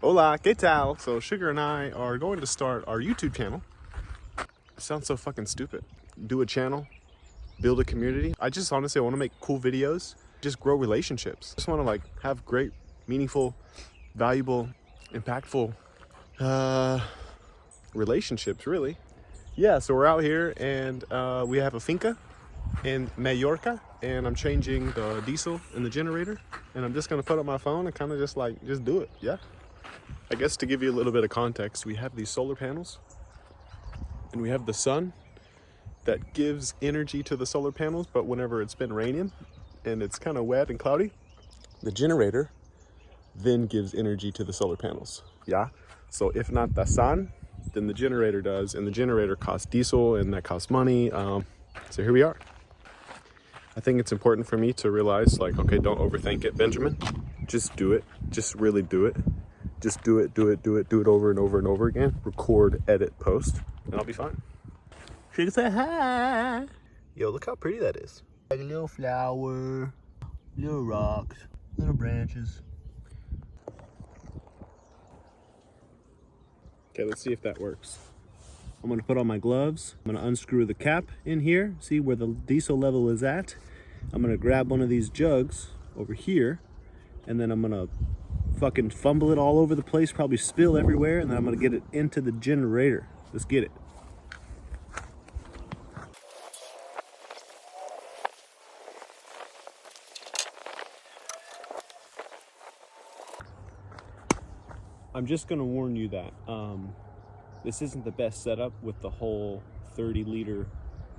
Hola, ¿qué tal? So Sugar and I are going to start our YouTube channel. It sounds so fucking stupid. Do a channel, build a community. I just honestly want to make cool videos, just grow relationships. Just want to like have great, meaningful, valuable, impactful relationships, really. Yeah, so we're out here and we have a finca in Mallorca, and I'm changing the diesel in the generator, and I'm just gonna put up my phone and kind of just do it. Yeah, I guess to give you a little bit of context, we have these solar panels and we have the sun that gives energy to the solar panels, but whenever it's been raining and it's kind of wet and cloudy, the generator then gives energy to the solar panels. Yeah, so if not the sun, then the generator does, and the generator costs diesel and that costs money. So here we are. I think it's important for me to realize, like, okay, don't overthink it, Benjamin. Just do it. Just really do it. Just do it over and over and over again. Record, edit, post, and I'll be fine. She can say hi. Yo, look how pretty that is. Like a little flower, little rocks, little branches. Okay, let's see if that works. I'm gonna put on my gloves. I'm gonna unscrew the cap in here, see where the diesel level is at. I'm gonna grab one of these jugs over here, and then I'm gonna fucking fumble it all over the place, probably spill everywhere, and then I'm gonna get it into the generator. Let's get it. I'm just gonna warn you that this isn't the best setup with the whole 30-liter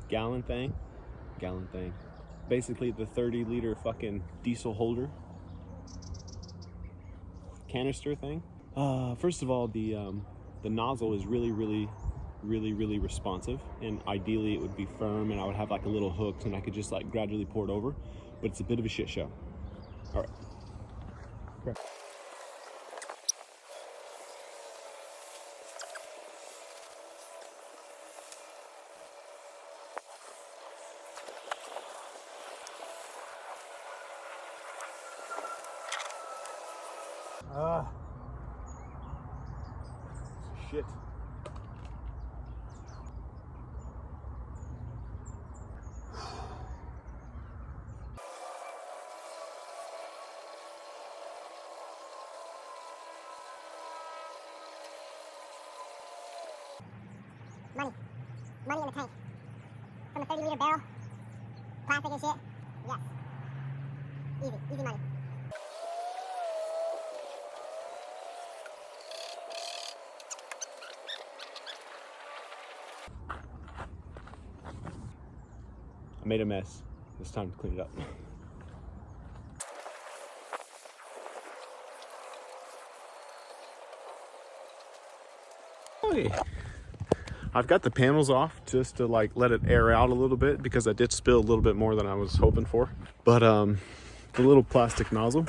gallon thing. Basically the 30-liter fucking diesel holder canister thing. First of all, the nozzle is really responsive, and ideally it would be firm, and I would have like a little hook and I could just like gradually pour it over, but it's a bit of a shit show. All right. Correct. Shit. Money in the tank. From a 30-liter barrel. Plastic and shit. Yes. Easy money. I made a mess. It's time to clean it up. Hey. I've got the panels off just to like let it air out a little bit, because I did spill a little bit more than I was hoping for. But the little plastic nozzle,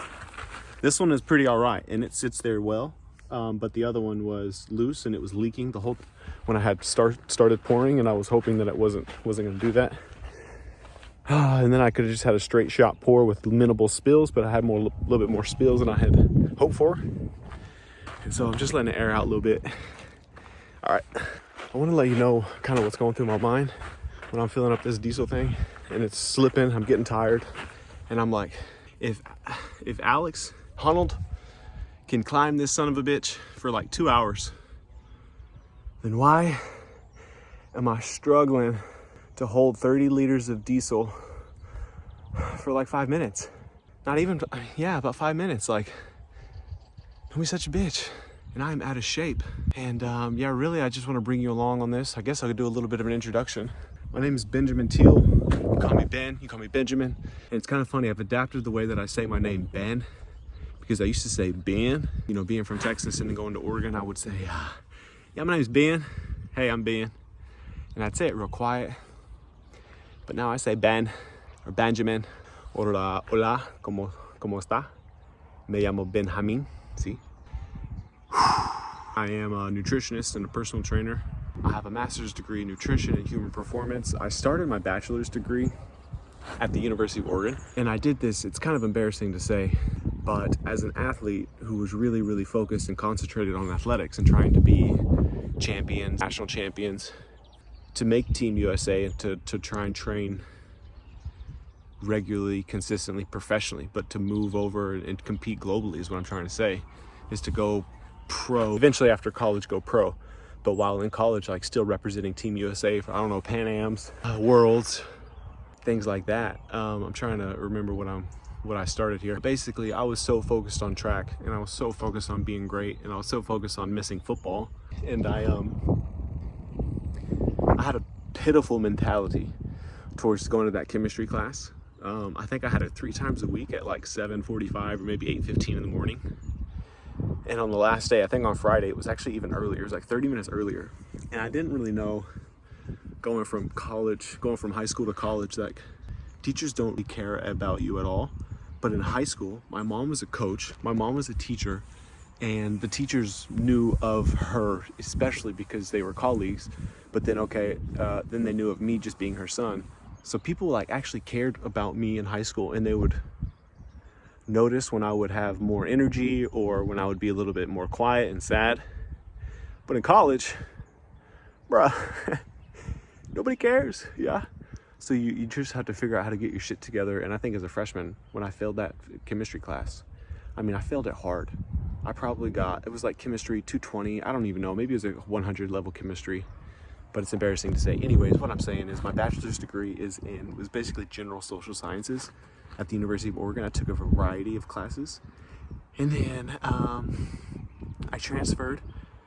this one is pretty all right and it sits there well. But the other one was loose and it was leaking the whole when I had started pouring, and I was hoping that it wasn't gonna do that. And then I could have just had a straight shot pour with minimal spills, but I had a little bit more spills than I had hoped for. And so I'm just letting it air out a little bit. All right, I want to let you know kind of what's going through my mind when I'm filling up this diesel thing and it's slipping. I'm getting tired, and I'm like, if Alex Honnold can climb this son of a bitch for like 2 hours, then why am I struggling to hold 30 liters of diesel for like 5 minutes? Not even, yeah, about 5 minutes. Like, don't be such a bitch. And I'm out of shape. And yeah, really, I just want to bring you along on this. I guess I could do a little bit of an introduction. My name is Benjamin Teal. You call me Ben, you call me Benjamin. And it's kind of funny, I've adapted the way that I say my name, Ben, because I used to say Ben. You know, being from Texas and then going to Oregon, I would say, yeah, my name's Ben. Hey, I'm Ben. And I'd say it real quiet. But now I say Ben or Benjamin. Hola, ¿cómo está? Me llamo Benjamin, ¿sí? I am a nutritionist and a personal trainer. I have a master's degree in nutrition and human performance. I started my bachelor's degree at the University of Oregon, and I did this, it's kind of embarrassing to say, But as an athlete who was really, really focused and concentrated on athletics and trying to be champions, national champions, to make Team USA and to try and train regularly, consistently, professionally, but to move over and compete globally is what I'm trying to say, is to go pro. Eventually after college, go pro. But while in college, like still representing Team USA for, I don't know, Pan Ams, Worlds, things like that. I'm trying to remember what I started here. Basically, I was so focused on track, and I was so focused on being great, and I was so focused on missing football. And I had a pitiful mentality towards going to that chemistry class. I think I had it 3 times a week at like 7:45 or maybe 8:15 in the morning. And on the last day, I think on Friday, it was actually even earlier. It was like 30 minutes earlier. And I didn't really know, going from high school to college, like teachers don't really care about you at all. But in high school, my mom was a coach, my mom was a teacher, and the teachers knew of her, especially because they were colleagues. But then, then they knew of me just being her son. So people like actually cared about me in high school, and they would notice when I would have more energy or when I would be a little bit more quiet and sad. But in college, bruh, nobody cares, yeah? So you just have to figure out how to get your shit together. And I think as a freshman, when I failed that chemistry class, I mean, I failed it hard. I probably it was like chemistry 220, I don't even know, maybe it was a 100 level chemistry, but it's embarrassing to say. Anyways, what I'm saying is my bachelor's degree was basically general social sciences at the University of Oregon. I took a variety of classes, and then I transferred,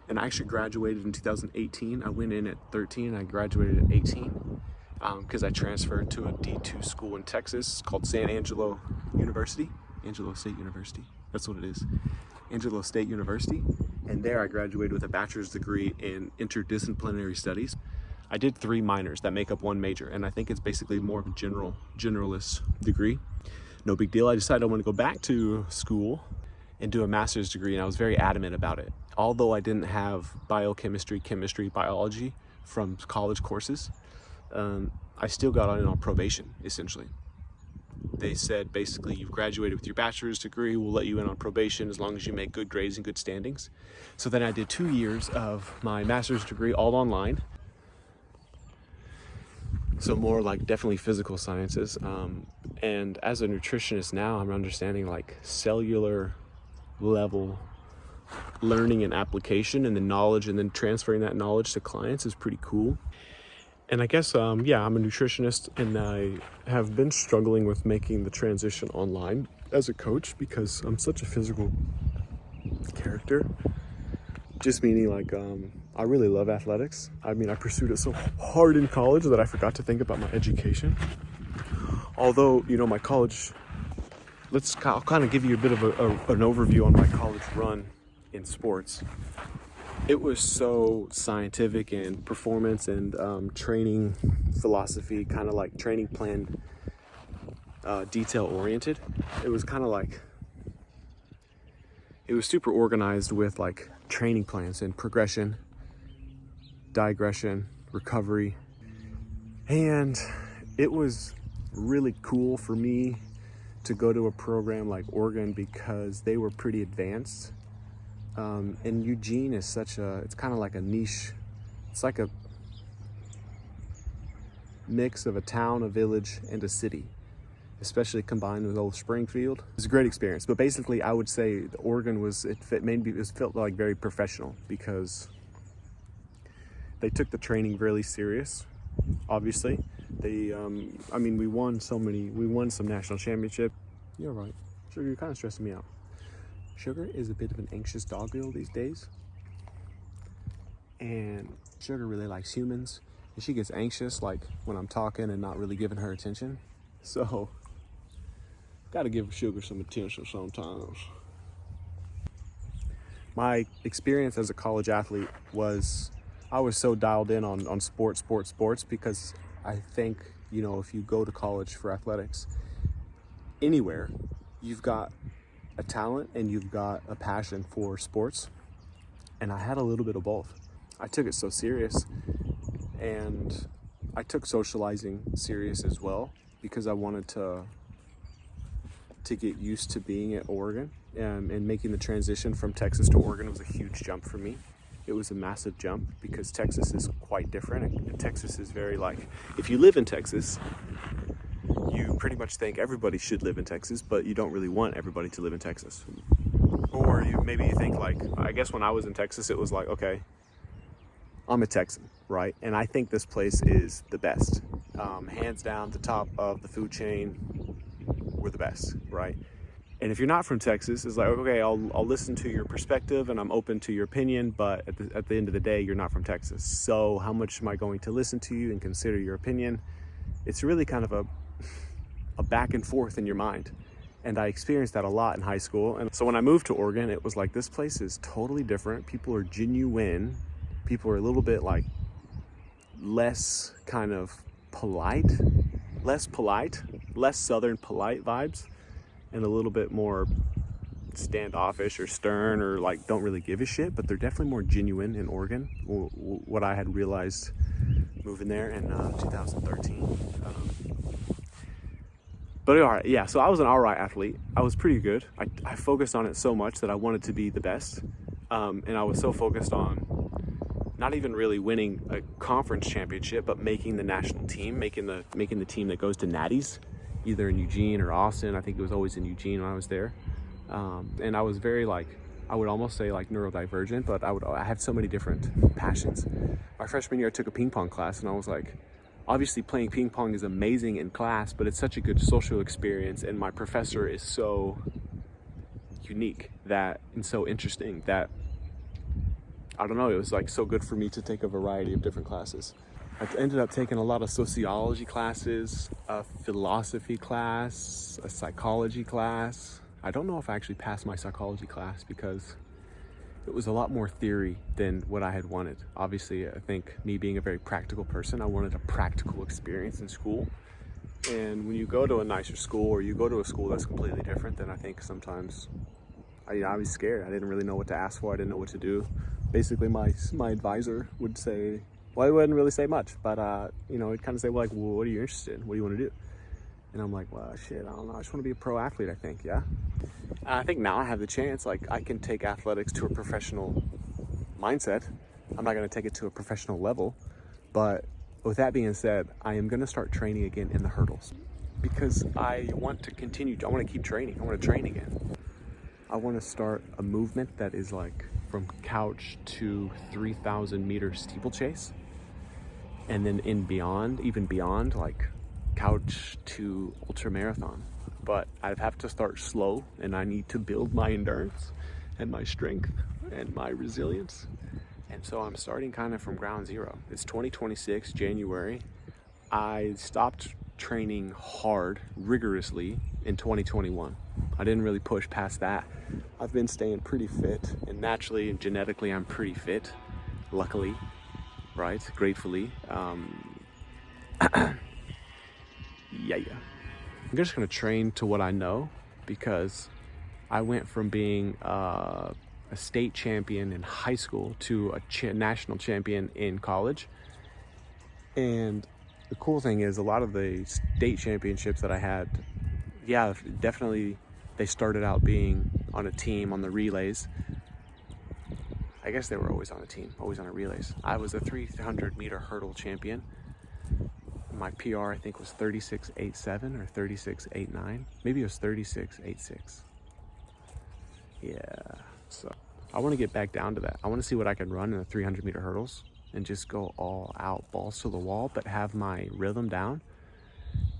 and I actually graduated in 2018. I went in at 13, and I graduated at 18 because I transferred to a D2 school in Texas called San Angelo University, Angelo State University. That's what it is, Angelo State University. And there I graduated with a bachelor's degree in interdisciplinary studies. I did 3 minors that make up 1 major, and I think it's basically more of a generalist degree. No big deal. I decided I want to go back to school and do a master's degree, and I was very adamant about it. Although I didn't have biochemistry, chemistry, biology from college courses, I still got in on probation, essentially. They said, basically, you've graduated with your bachelor's degree, we'll let you in on probation as long as you make good grades and good standings. So then I did 2 years of my master's degree all online. So more like definitely physical sciences. And as a nutritionist now, I'm understanding like cellular level learning and application, and the knowledge, and then transferring that knowledge to clients is pretty cool. And I guess, yeah, I'm a nutritionist, and I have been struggling with making the transition online as a coach because I'm such a physical character. Just meaning like, I really love athletics. I mean, I pursued it so hard in college that I forgot to think about my education. Although, you know, my college, I'll kind of give you a bit of an overview on my college run in sports. It was so scientific and performance and training philosophy, kind of like training plan, detail oriented. It was kind of like, it was super organized with like training plans and progression, digression, recovery. And it was really cool for me to go to a program like Oregon because they were pretty advanced. And Eugene is it's kind of like a niche. It's like a mix of a town, a village, and a city, especially combined with old Springfield. It was a great experience. But basically, I would say Oregon it felt like very professional because they took the training really serious. Obviously, we won some national championship. You're right, Sugar, you're kind of stressing me out. Sugar is a bit of an anxious doggo these days, and Sugar really likes humans, and she gets anxious like when I'm talking and not really giving her attention. So, gotta give Sugar some attention sometimes. My experience as a college athlete was, I was so dialed in on sports, because I think, you know, if you go to college for athletics, anywhere, you've got a talent and you've got a passion for sports. And I had a little bit of both. I took it so serious, and I took socializing serious as well because I wanted to to get used to being at Oregon, and making the transition from Texas to Oregon was a huge jump for me. It was a massive jump because Texas is quite different. And Texas is very like, if you live in Texas, you pretty much think everybody should live in Texas, but you don't really want everybody to live in Texas. Or maybe you think like, I guess when I was in Texas, it was like, okay, I'm a Texan, right? And I think this place is the best. Hands down, the top of the food chain, we're the best, right? And if you're not from Texas, it's like, okay, I'll listen to your perspective and I'm open to your opinion, but at the end of the day, you're not from Texas. So how much am I going to listen to you and consider your opinion? It's really kind of a back and forth in your mind. And I experienced that a lot in high school. And so when I moved to Oregon, it was like, this place is totally different. People are genuine. People are a little bit like less kind of polite, less Southern polite vibes, and a little bit more standoffish or stern, or like don't really give a shit, but they're definitely more genuine in Oregon. What I had realized moving there in 2013. But all right, yeah, so I was an all right athlete. I was pretty good. I focused on it so much that I wanted to be the best. And I was so focused on not even really winning a conference championship, but making the national team, making the team that goes to natties, either in Eugene or Austin. I think it was always in Eugene when I was there. And I was very like, I would almost say like neurodivergent, but I had so many different passions. My freshman year, I took a ping pong class, and I was like, obviously playing ping pong is amazing in class, but it's such a good social experience, and my professor is so unique and so interesting that, I don't know, it was like so good for me to take a variety of different classes. I ended up taking a lot of sociology classes, a philosophy class, a psychology class. I don't know if I actually passed my psychology class because it was a lot more theory than what I had wanted. Obviously, I think me being a very practical person, I wanted a practical experience in school. And when you go to a nicer school, or you go to a school that's completely different, then I think sometimes I was scared. I didn't really know what to ask for. I didn't know what to do. Basically, my advisor would say, well, he wouldn't really say much, but he'd kind of say, well, like, well, what are you interested in? What do you want to do? And I'm like, well, shit, I don't know. I just want to be a pro athlete, I think, yeah. And I think now I have the chance, like, I can take athletics to a professional mindset. I'm not going to take it to a professional level, but with that being said, I am going to start training again in the hurdles because I want to continue. I want to keep training. I want to train again. I want to start a movement that is like from couch to 3,000 meter steeplechase, and then even beyond, like couch to ultra marathon. But I have to start slow, and I need to build my endurance and my strength and my resilience. And so I'm starting kind of from ground zero. It's 2026, January. I stopped training hard, rigorously in 2021. I didn't really push past that. I've been staying pretty fit, and naturally and genetically I'm pretty fit, luckily, right? Gratefully. Yeah. I'm just gonna train to what I know, because I went from being a state champion in high school to a national champion in college. And the cool thing is, a lot of the state championships that I had, yeah, definitely they started out being on a team on the relays. I guess they were always on a team, always on a relays. I was a 300 meter hurdle champion. My PR, I think, was 36.87 or 36.89. Maybe it was 36.86. Yeah, so I want to get back down to that. I want to see what I can run in the 300 meter hurdles and just go all out, balls to the wall, but have my rhythm down.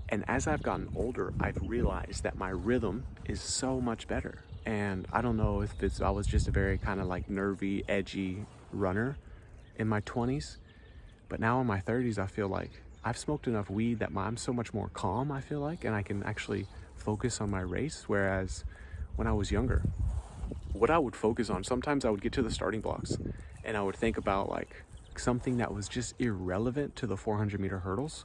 And as I've gotten older, I've realized that my rhythm is so much better. And I don't know if I was just a very kind of like nervy, edgy runner in my 20s, but now in my 30s, I feel like I've smoked enough weed that I'm so much more calm, I feel like, and I can actually focus on my race. Whereas when I was younger, what I would focus on, sometimes I would get to the starting blocks and I would think about like something that was just irrelevant to the 400 meter hurdles.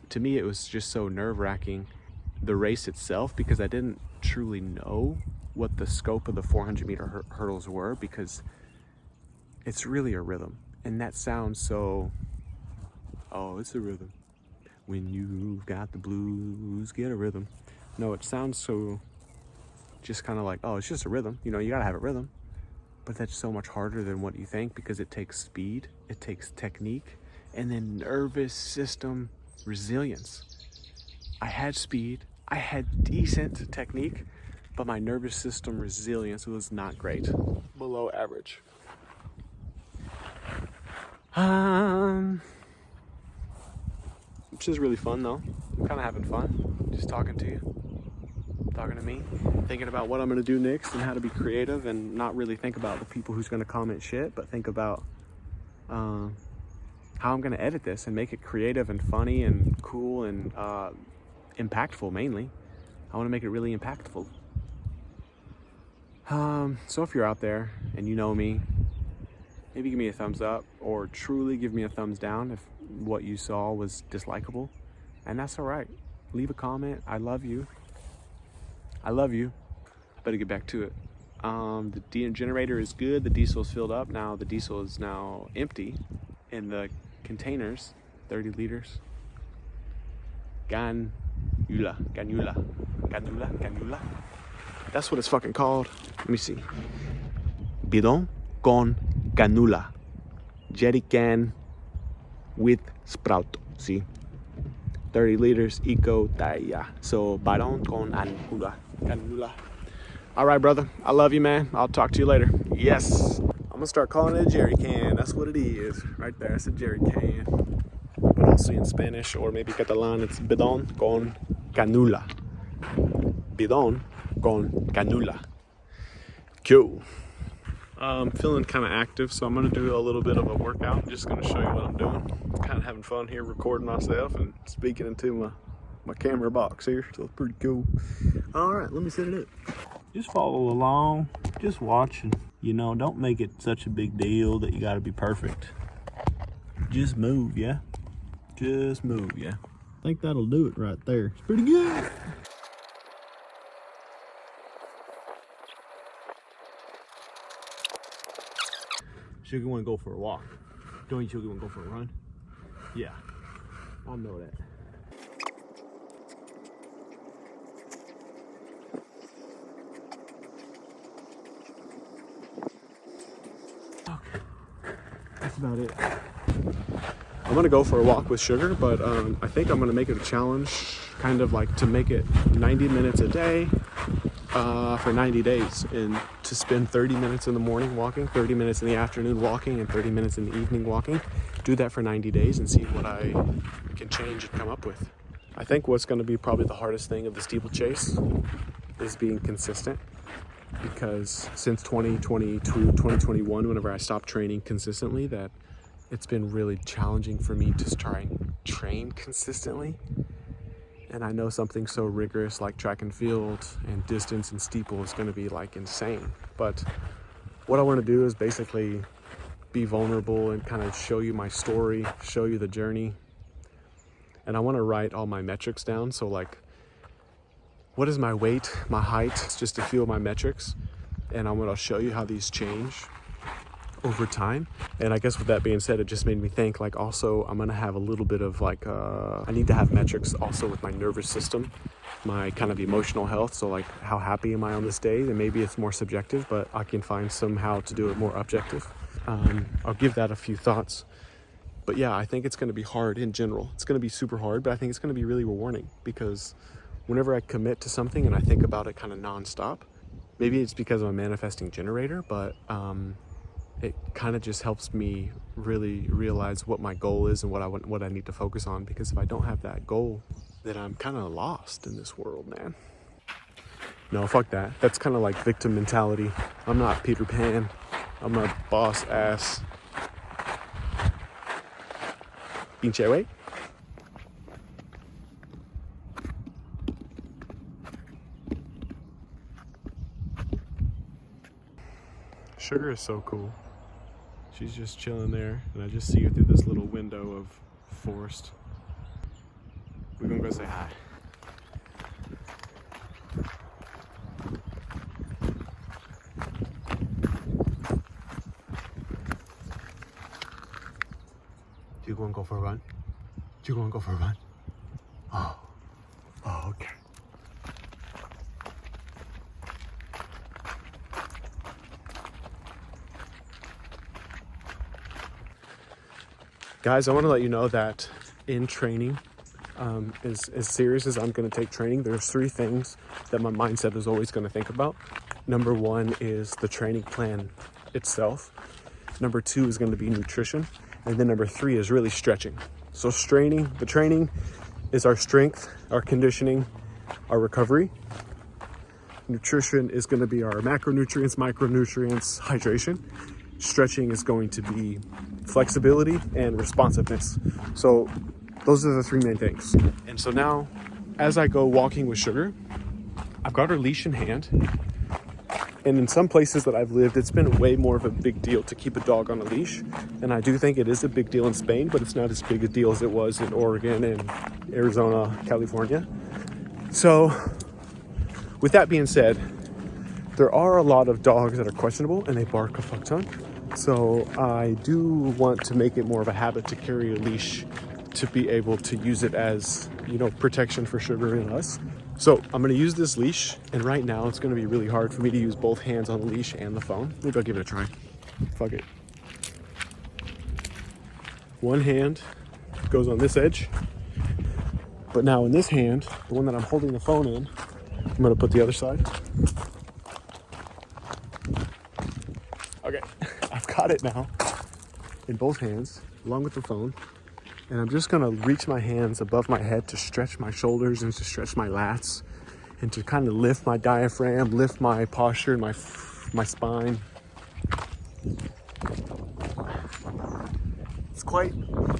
To me, it was just so nerve-wracking, the race itself, because I didn't truly know what the scope of the 400 meter hurdles were, because it's really a rhythm. And that sounds so, oh, it's a rhythm. When you've got the blues, get a rhythm. No, it sounds so just kind of like, oh, it's just a rhythm. You know, you gotta have a rhythm. But that's so much harder than what you think because it takes speed, it takes technique, and then nervous system resilience. I had speed, I had decent technique, but my nervous system resilience was not great, below average. Which is really fun though. I'm kind of having fun, just talking to you, talking to me, thinking about what I'm gonna do next and how to be creative and not really think about the people who's gonna comment shit, but think about how I'm gonna edit this and make it creative and funny and cool and impactful mainly. I wanna make it really impactful. So if you're out there and you know me, maybe give me a thumbs up or truly give me a thumbs down if what you saw was dislikable. And that's all right. Leave a comment. I love you. I love you. I better get back to it. The generator is good. The diesel is filled up. Now the diesel is now empty in the containers, 30 liters. Ganula. That's what it's fucking called. Let me see. Bidon con canula. Jerry can with sprout. See? 30 liters eco talla. So bidon con canula. All right, brother. I love you, man. I'll talk to you later. Yes. I'm gonna start calling it a jerry can. That's what it is. Right there. It's a jerry can. But also in Spanish or maybe Catalan, it's bidon con canula. Bidon con canula. Cool. I'm feeling kind of active, so I'm going to do a little bit of a workout. I'm just going to show you what I'm doing. Kind of having fun here recording myself and speaking into my camera box here, so it's pretty cool. All right, let me set it up. Just follow along, just watching. You know, don't make it such a big deal that you got to be perfect. Just move, yeah? Just move, yeah? I think that'll do it right there. It's pretty good. Sugar want to go for a walk. Don't you, Sugar want to go for a run? Yeah, I know that. Okay, that's about it. I'm gonna go for a walk with Sugar, but I think I'm gonna make it a challenge, kind of like to make it 90 minutes a day for 90 days, and to spend 30 minutes in the morning walking, 30 minutes in the afternoon walking, and 30 minutes in the evening walking. Do that for 90 days and see what I can change and come up with. I think what's going to be probably the hardest thing of the steeplechase is being consistent, because since 2020 to 2021, whenever I stopped training consistently, that it's been really challenging for me to try and train consistently. And I know something so rigorous like track and field and distance and steeple is going to be like insane. But what I want to do is basically be vulnerable and kind of show you my story, show you the journey. And I want to write all my metrics down. So like, what is my weight, my height? It's just to feel my metrics. And I'm going to show you how these change over time. And I guess with that being said, it just made me think like also I'm gonna have a little bit of like I need to have metrics also with my nervous system, my kind of emotional health. So like, how happy am I on this day? And maybe it's more subjective, but I can find somehow to do it more objective. I'll give that a few thoughts. But yeah, I think it's going to be hard in general. It's going to be super hard, but I think it's going to be really rewarding, because whenever I commit to something and I think about it kind of nonstop, maybe it's because I'm a manifesting generator, but it kind of just helps me really realize what my goal is and what I need to focus on. Because if I don't have that goal, then I'm kind of lost in this world, man. No, fuck that. That's kind of like victim mentality. I'm not Peter Pan. I'm a boss ass. Pinche way. Sugar is so cool. She's just chilling there, and I just see her through this little window of forest. We're gonna go say hi. Do you want to go for a run? Do you want to go for a run? Oh, okay. Guys, I want to let you know that in training, as serious as I'm going to take training, there's 3 things that my mindset is always going to think about. Number 1 is the training plan itself. Number 2 is going to be nutrition. And then number 3 is really stretching. So the training is our strength, our conditioning, our recovery. Nutrition is going to be our macronutrients, micronutrients, hydration. Stretching is going to be flexibility and responsiveness. So those are the 3 main things. And so now, as I go walking with Sugar, I've got her leash in hand. And in some places that I've lived, it's been way more of a big deal to keep a dog on a leash. And I do think it is a big deal in Spain, but it's not as big a deal as it was in Oregon and Arizona, California. So with that being said, there are a lot of dogs that are questionable and they bark a fuck ton. So I do want to make it more of a habit to carry a leash to be able to use it as, protection for Sugar and us. So I'm going to use this leash, and right now it's going to be really hard for me to use both hands on the leash and the phone. Maybe I'll give it a try. Fuck it. One hand goes on this edge, but now in this hand, the one that I'm holding the phone in, I'm going to put the other side. Okay, I've got it now in both hands, along with the phone. And I'm just gonna reach my hands above my head to stretch my shoulders and to stretch my lats and to kind of lift my diaphragm, lift my posture, my spine. It's quite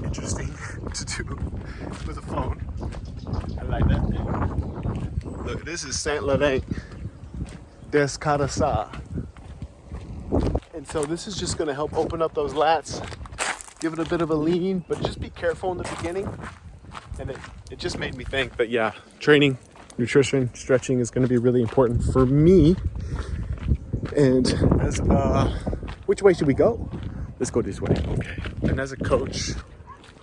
interesting to do with a phone. I like that. Look, this is Saint Laurent Descarasa. And so this is just gonna help open up those lats. Give it a bit of a lean, but just be careful in the beginning. And it just made me think that, yeah, training, nutrition, stretching is going to be really important for me. And as which way should we go? Let's go this way. Okay. And as a coach,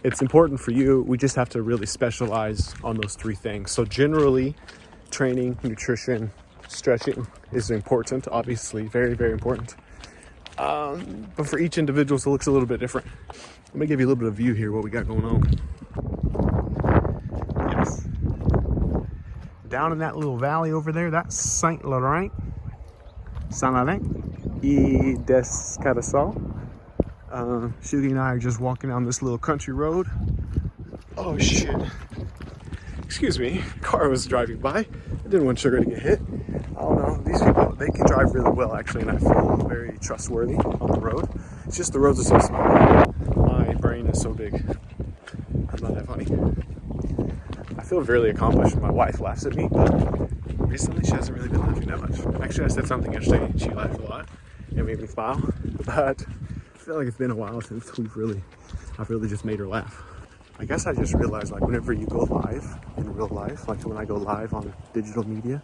it's important for you. We just have to really specialize on those 3 things. So generally, training, nutrition, stretching is important, obviously, very, very important. But for each individual, it looks a little bit different. Let me give you a little bit of view here, what we got going on. Yes. Down in that little valley over there, that's Saint Laurent. Saint Laurent y Descarasa. Shugi and I are just walking down this little country road. Oh shit. Excuse me, car was driving by. I didn't want Sugar to get hit. I don't know, these people, they can drive really well actually, and I feel very trustworthy on the road. It's just the roads are so small. My brain is so big. I'm not that funny. I feel really accomplished when my wife laughs at me, but recently she hasn't really been laughing that much. Actually, I said something yesterday and she laughed a lot. It made me smile, but I feel like it's been a while since I've really just made her laugh. I guess I just realized, like, whenever you go live in real life, like when I go live on digital media,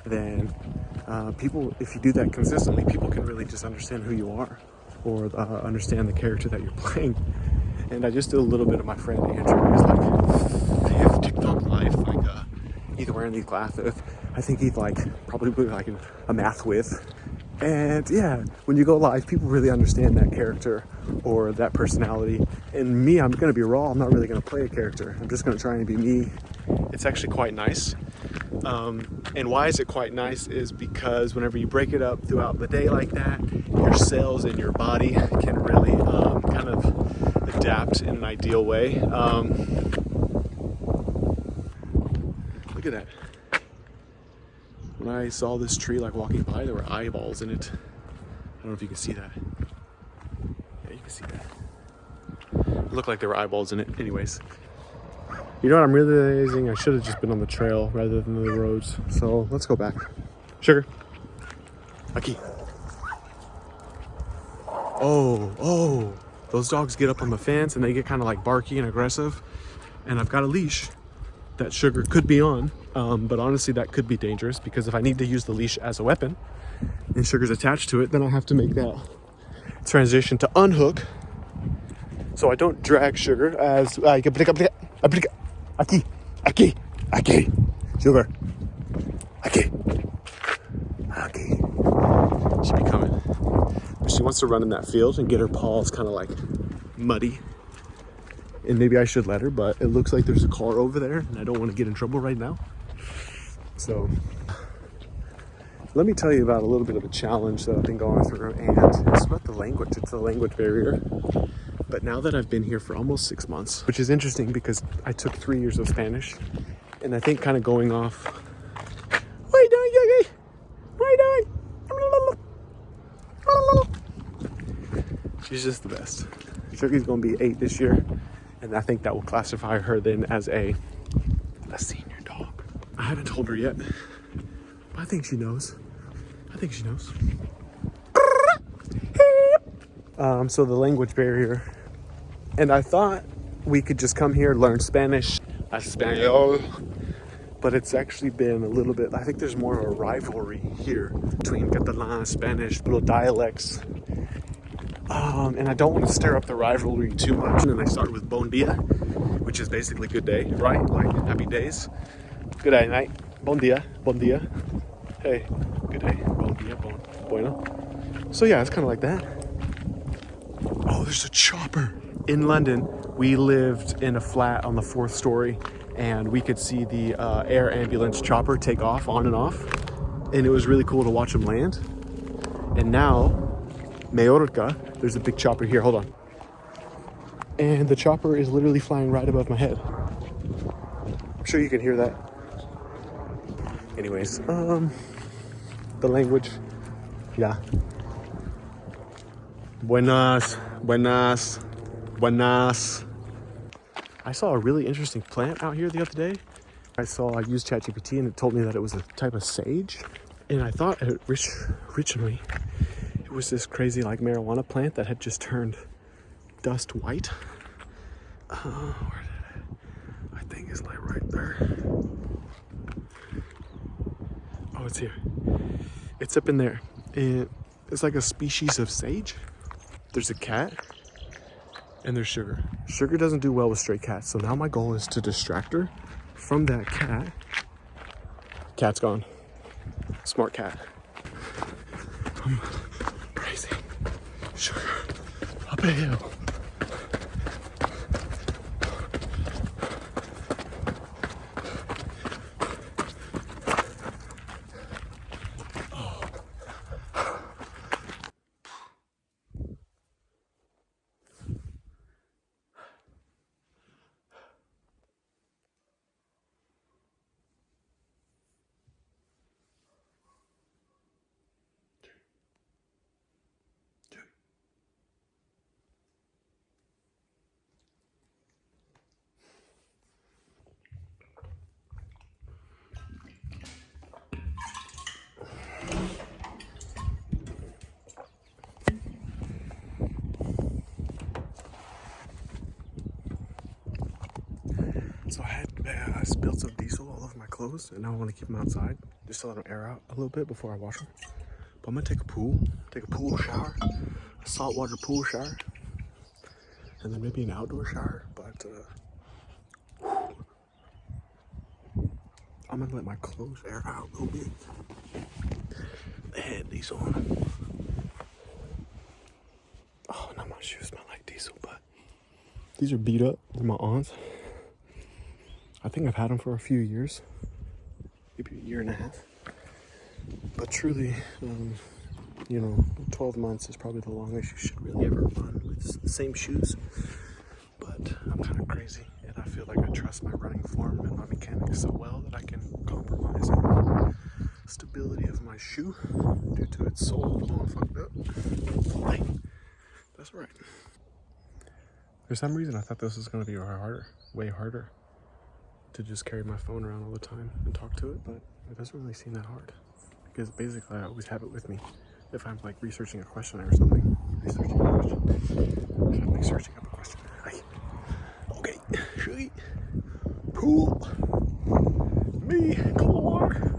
then people, if you do that consistently, people can really just understand who you are or understand the character that you're playing. And I just did a little bit of my friend Andrew's like TikTok live, like either wearing these glasses. I think he's like probably like a math with. And yeah, when you go live, people really understand that character or that personality. And me, I'm gonna be raw. I'm not really gonna play a character. I'm just gonna try and be me. It's actually quite nice. And why is it quite nice is because whenever you break it up throughout the day like that, your cells in your body can really kind of adapt in an ideal way. Look at that. When I saw this tree like walking by, there were eyeballs in it. I don't know if you can see that. Yeah, you can see that. It looked like there were eyeballs in it. Anyways. You know what I'm realizing? I should have just been on the trail rather than the roads. So let's go back. Sugar. Aki. Oh. Those dogs get up on the fence and they get kind of like barky and aggressive. And I've got a leash that Sugar could be on. But honestly, that could be dangerous because if I need to use the leash as a weapon and Sugar's attached to it, then I have to make that transition to unhook so I don't drag Sugar as I can pick up. Aki, Sugar, Aki. She be coming. But she wants to run in that field and get her paws kind of like muddy and maybe I should let her, but it looks like there's a car over there and I don't want to get in trouble right now. So let me tell you about a little bit of a challenge that I've been going through, and it's about the language. It's the language barrier. But now that I've been here for almost 6 months, which is interesting because I took 3 years of Spanish, and I think kind of going off, what are you doing, Yogi? What are you doing? She's just the best. Yogi's gonna be 8 this year, and I think that will classify her then as a senior dog. I haven't told her yet, but I think she knows. I think she knows. So the language barrier, and I thought we could just come here, learn Spanish, Espanol, but it's actually been a little bit, I think there's more of a rivalry here between Catalan, Spanish, little dialects. And I don't want to stir up the rivalry too much. And then I start with bon dia, which is basically good day, right? Like happy days. Good day, night. Bon dia, bon dia. Hey, good day, bon dia, bueno. So yeah, it's kind of like that. Oh, there's a chopper. In London, we lived in a flat on the 4th story, and we could see the air ambulance chopper take off on and off. And it was really cool to watch them land. And now, Mallorca, there's a big chopper here, hold on. And the chopper is literally flying right above my head. I'm sure you can hear that. Anyways, the language, yeah. Buenas, buenas, buenas. I saw a really interesting plant out here the other day. I used ChatGPT and it told me that it was a type of sage. And I thought originally it was this crazy like marijuana plant that had just turned dust white. Where did it? I think it's like right there. Oh, it's here. It's up in there. And it's like a species of sage. There's a cat and there's Sugar. Sugar doesn't do well with stray cats. So now my goal is to distract her from that cat. Cat's gone. Smart cat. Crazy. Sugar. Up a hill. So I spilled some diesel all over my clothes, and now I want to keep them outside just to let them air out a little bit before I wash them. But I'm gonna take a pool shower, a saltwater pool shower, and then maybe an outdoor shower. But I'm gonna let my clothes air out a little bit. They had these on. Oh, now my shoes smell like diesel, but these are beat up. They're my aunts. I think I've had them for a few years, maybe a year and a half. But truly, 12 months is probably the longest you should really ever run with the same shoes. But I'm kind of crazy, and I feel like I trust my running form and my mechanics so well that I can compromise on the stability of my shoe due to its sole all fucked up. Like, that's right. For some reason, I thought this was going to be way harder to just carry my phone around all the time and talk to it, but it doesn't really seem that hard because basically I always have it with me if I'm like researching a question or something. If I'm like searching up a question. Okay, sweet. Pool. Me, cold water.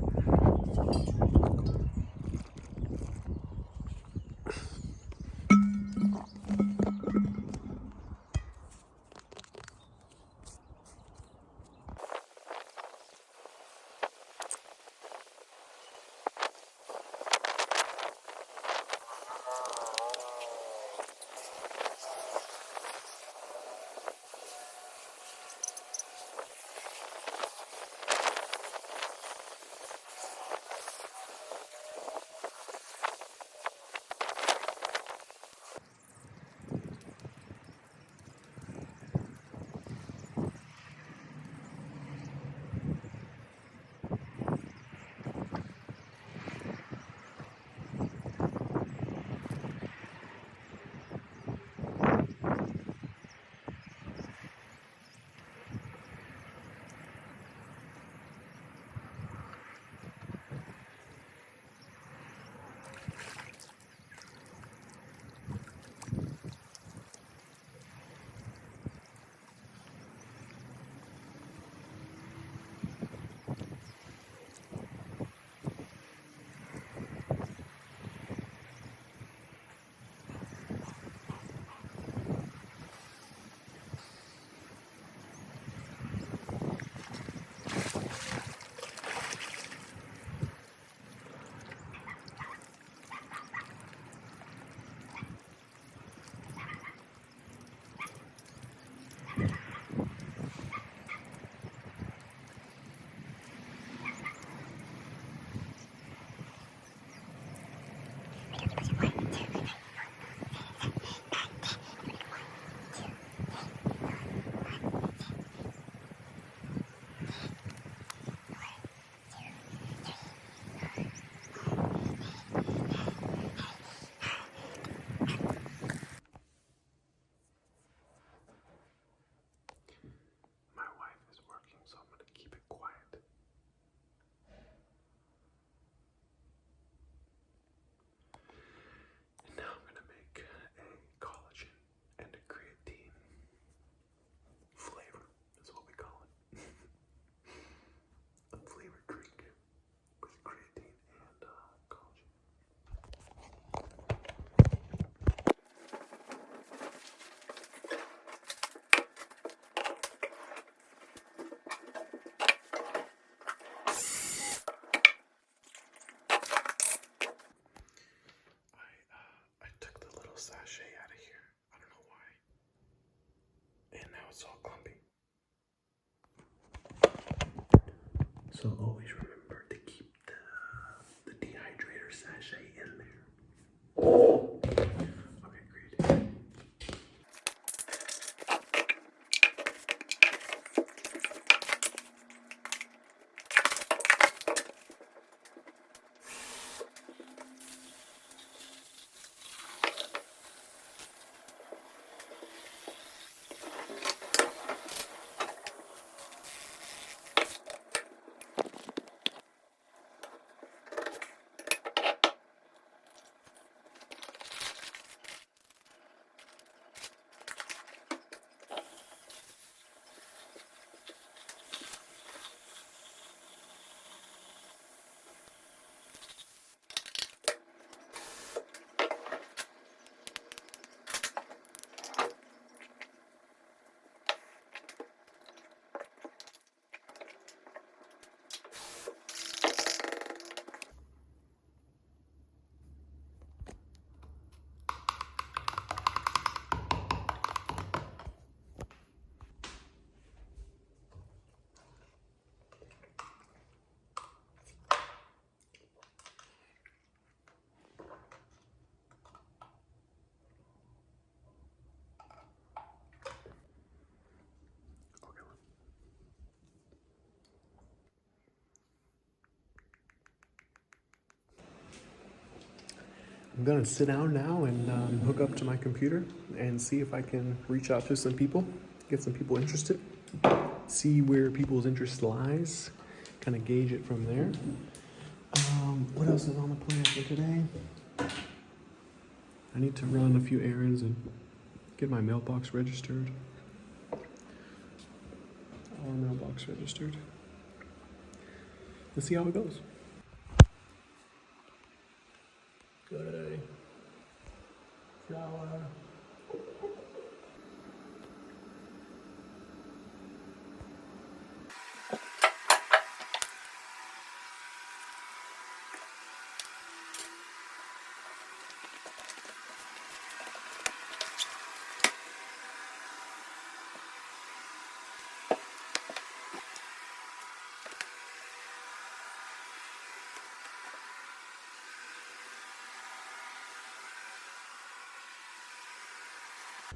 sachet out of here. I don't know why. And now it's all clumpy. So always remember to keep the dehydrator sachet in there. Okay, great. I'm gonna sit down now and hook up to my computer and see if I can reach out to some people, get some people interested, see where people's interest lies, kind of gauge it from there. What else is on the plan for today? I need to run a few errands and get my mailbox registered. Our mailbox registered. Let's see how it goes. Good. Flower.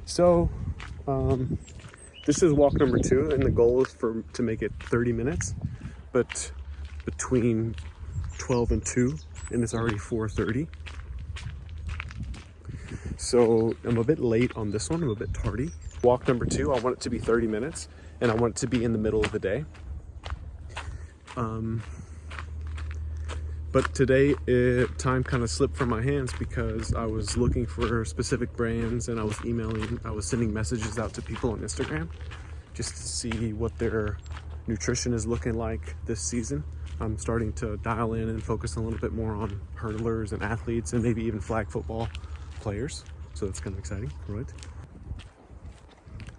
So, this is walk number 2, and the goal is to make it 30 minutes, but between 12 and 2, and it's already 4:30. So I'm a bit late on this one. I'm a bit tardy. Walk number 2, I want it to be 30 minutes, and I want it to be in the middle of the day. But today, time kind of slipped from my hands because I was looking for specific brands and I was sending messages out to people on Instagram just to see what their nutrition is looking like this season. I'm starting to dial in and focus a little bit more on hurdlers and athletes and maybe even flag football players. So that's kind of exciting, right?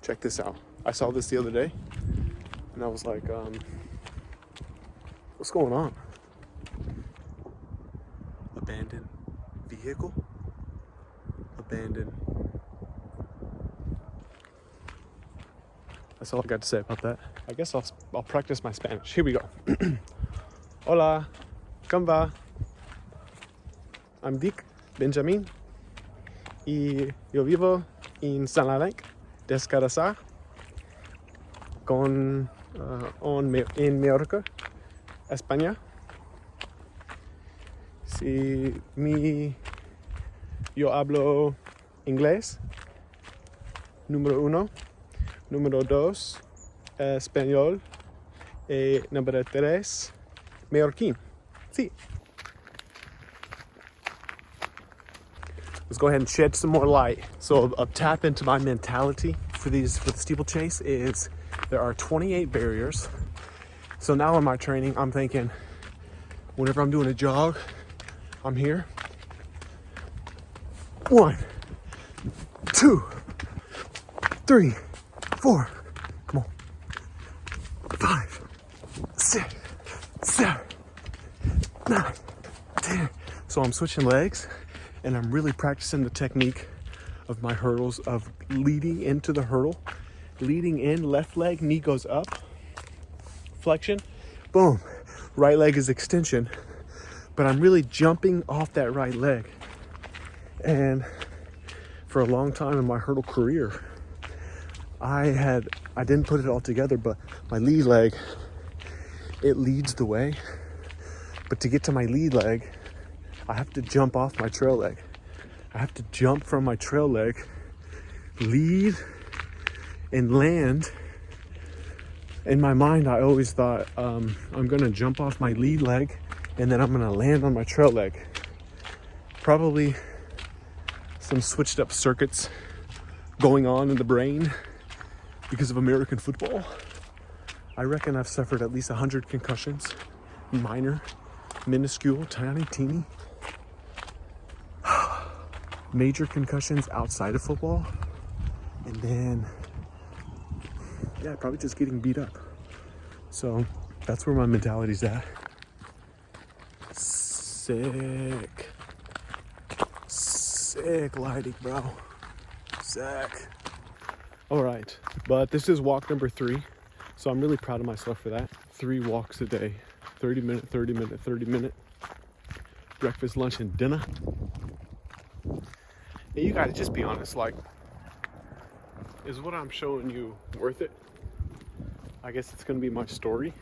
Check this out. I saw this the other day and I was like, what's going on? Abandoned vehicle? Abandoned. That's all I got to say about that. I guess I'll practice my Spanish. Here we go. Hola, ¿cómo va? I'm Dick Benjamin y yo vivo en San Larenc, Descansar, en Mallorca, España. Yo hablo inglés, número 1, número 2, español, y número 3, mallorquín. Sí. Let's go ahead and shed some more light. So a tap into my mentality for the steeplechase is there are 28 barriers. So now in my training, I'm thinking, whenever I'm doing a jog, I'm here. 1, 2, 3, 4. Come on. 5, 6, 7, 9, 10. So I'm switching legs and I'm really practicing the technique of my hurdles of leading into the hurdle. Leading in, left leg, knee goes up. Flexion, boom. Right leg is extension. But I'm really jumping off that right leg. And for a long time in my hurdle career, I didn't put it all together, but my lead leg, it leads the way. But to get to my lead leg, I have to jump off my trail leg. I have to jump from my trail leg, lead, and land. In my mind, I always thought, I'm gonna jump off my lead leg and then I'm gonna land on my trail leg. Probably some switched up circuits going on in the brain because of American football. I reckon I've suffered at least 100 concussions, minor, minuscule, tiny, teeny. Major concussions outside of football. And then, yeah, probably just getting beat up. So that's where my mentality's at. Sick. Sick lighting, bro. Sick. All right, but this is walk number 3. So I'm really proud of myself for that. 3 walks a day, 30 minute, 30 minute, 30 minute. Breakfast, lunch, and dinner. And you gotta just be honest, like, is what I'm showing you worth it? I guess it's gonna be my story.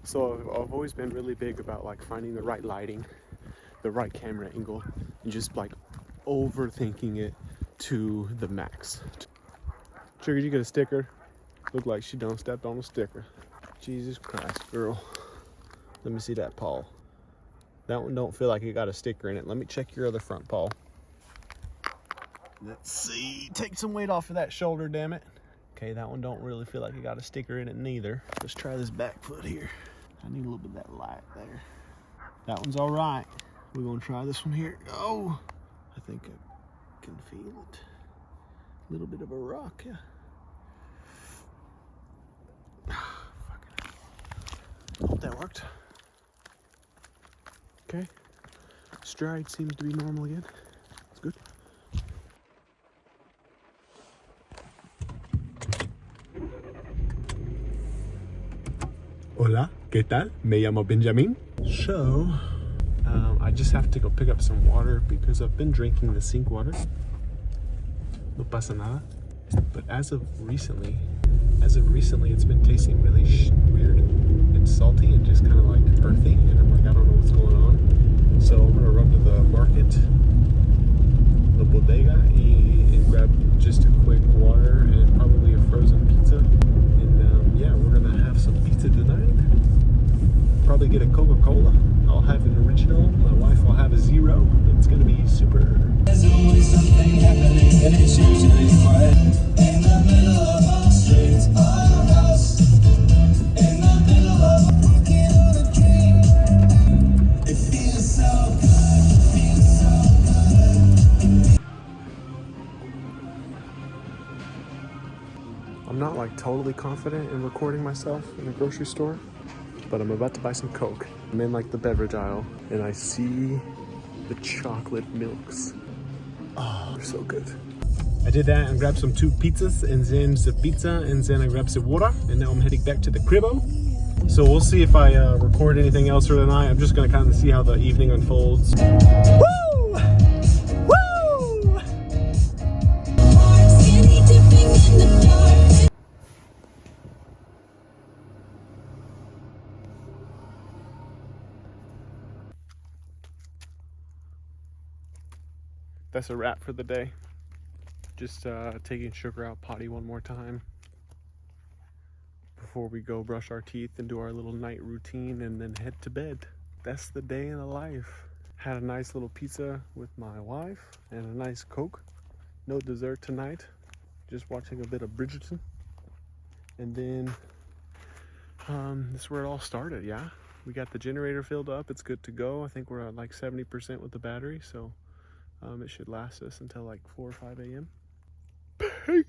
So I've always been really big about like finding the right lighting, the right camera angle, and just like overthinking it to the max. Trigger, you get a sticker? Look like she done stepped on a sticker. Jesus Christ, girl. Let me see that paw. That one don't feel like it got a sticker in it. Let me check your other front paw. Let's see. Take some weight off of that shoulder, damn it. Okay, that one don't really feel like it got a sticker in it neither. Let's try this back foot here. I need a little bit of that light there. That one's all right. We're gonna try this one here. Oh, I think I can feel it. A little bit of a rock, yeah. Hope that worked. Okay. Stride seems to be normal again. It's good. Hola, ¿qué tal? Me llamo Benjamin. So, I just have to go pick up some water because I've been drinking the sink water. No pasa nada. But as of recently, it's been tasting really weird and salty and just kind of like earthy. And I'm like, I don't know what's going on. So I'm gonna run to the market, the bodega, and grab just a quick water and probably a frozen pizza. And yeah, we're gonna have some pizza tonight. Probably get a Coca-Cola. I'll have an original. My wife will have a zero. It's gonna be super. There's always something happening, and it's usually quiet. In the middle of our streets, our house. In the middle of working on a dream. It feels so good, feels so good. I'm not like totally confident in recording myself in a grocery store, but I'm about to buy some Coke. I'm in like the beverage aisle and I see the chocolate milks. Oh, they're so good. I did that and grabbed some 2 pizzas and then the pizza and then I grabbed some water and now I'm heading back to the cribbo. So we'll see if I record anything else for tonight. I'm just gonna kind of see how the evening unfolds. Woo! Woo! That's a wrap for the day. Just taking sugar out potty one more time before we go brush our teeth and do our little night routine and then head to bed. That's the day in the life. Had a nice little pizza with my wife and a nice Coke. No dessert tonight. Just watching a bit of Bridgerton. And then this is where it all started, yeah? We got the generator filled up. It's good to go. I think we're at like 70% with the battery, so it should last us until like 4 or 5 a.m. Peace.